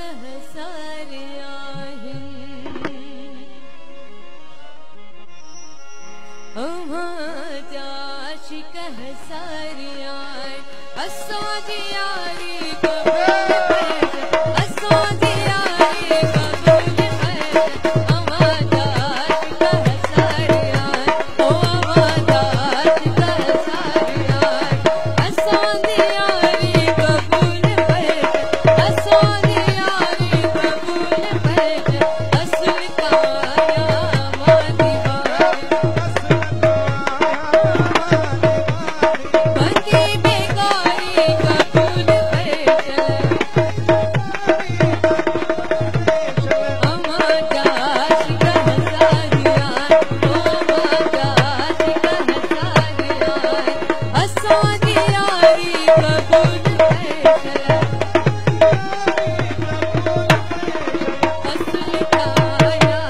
कह सारे जाश कह सारे असो दियारी कबूल असो दियारी कबूल जाश कह सारे ओ जाश कह सारे असो दियारी कबूल असो दियारी कबूल असल काया बंदी बेकारी कबूल जाश कह सारिया ओ जाश कह सारिया असो दियारी कबूल असल काया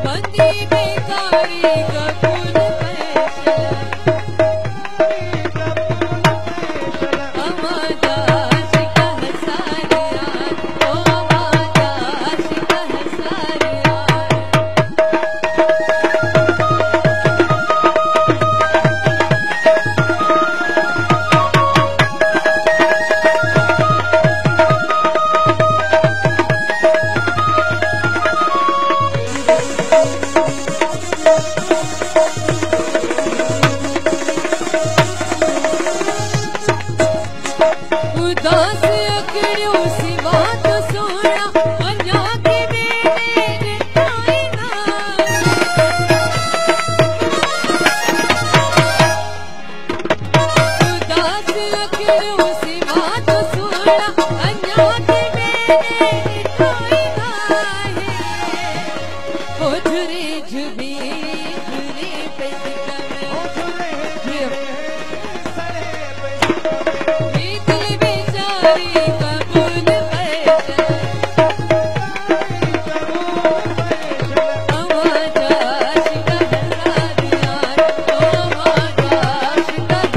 बंदी बेकारी कबूल जाश कह सारिया ओ जाश कह सारिया उदास अकड़ियो सी बात सोना अञा के मेरे कोई ना उदास अकड़ियो सी बात सोना अञा के मेरे कोई ना ओ झुरे झुबी झुरे पे कबूल जाश कह सारिया ओ जाश कह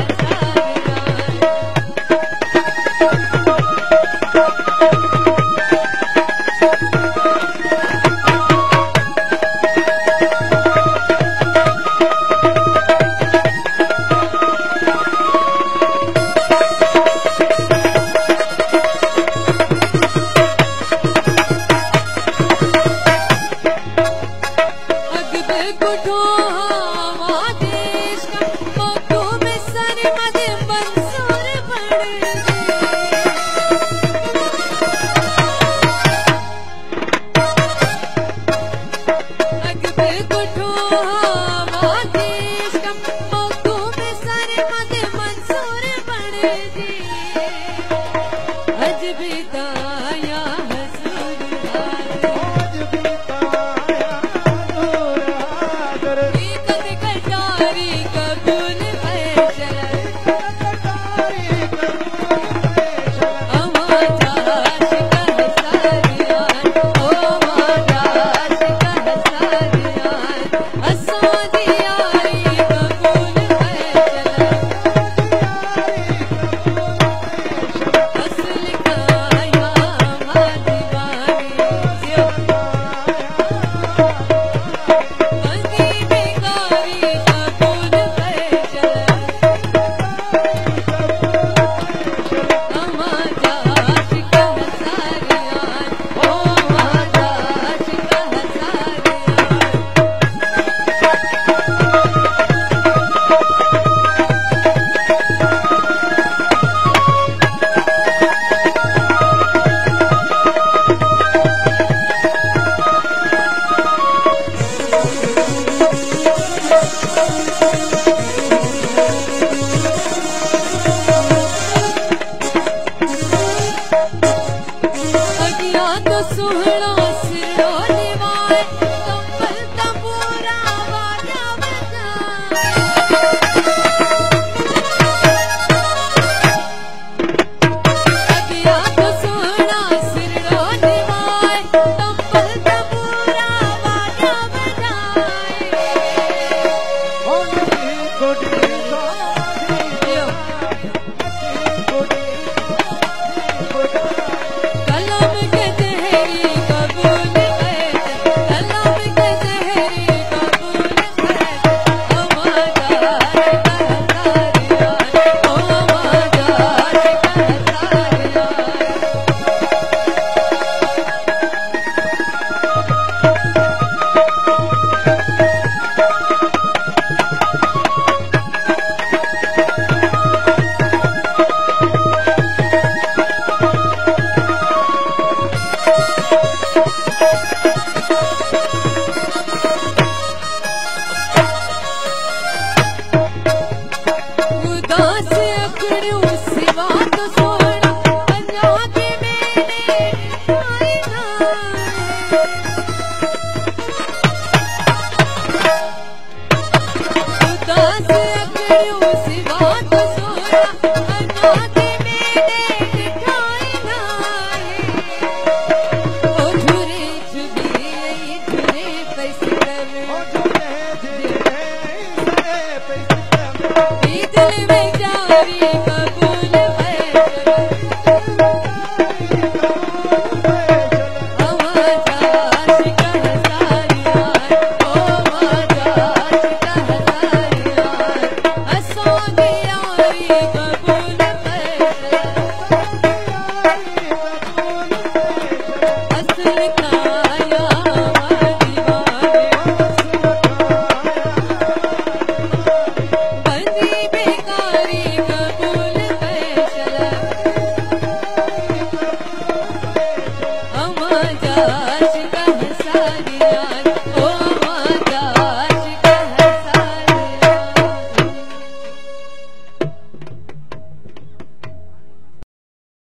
कुठो हवा देश का मौतों में सर मद मंसूर पड़ अकबर कुठो हवा देश का मौतों में सर मद मंसूर पड़ अज बिताया हसूर कटारी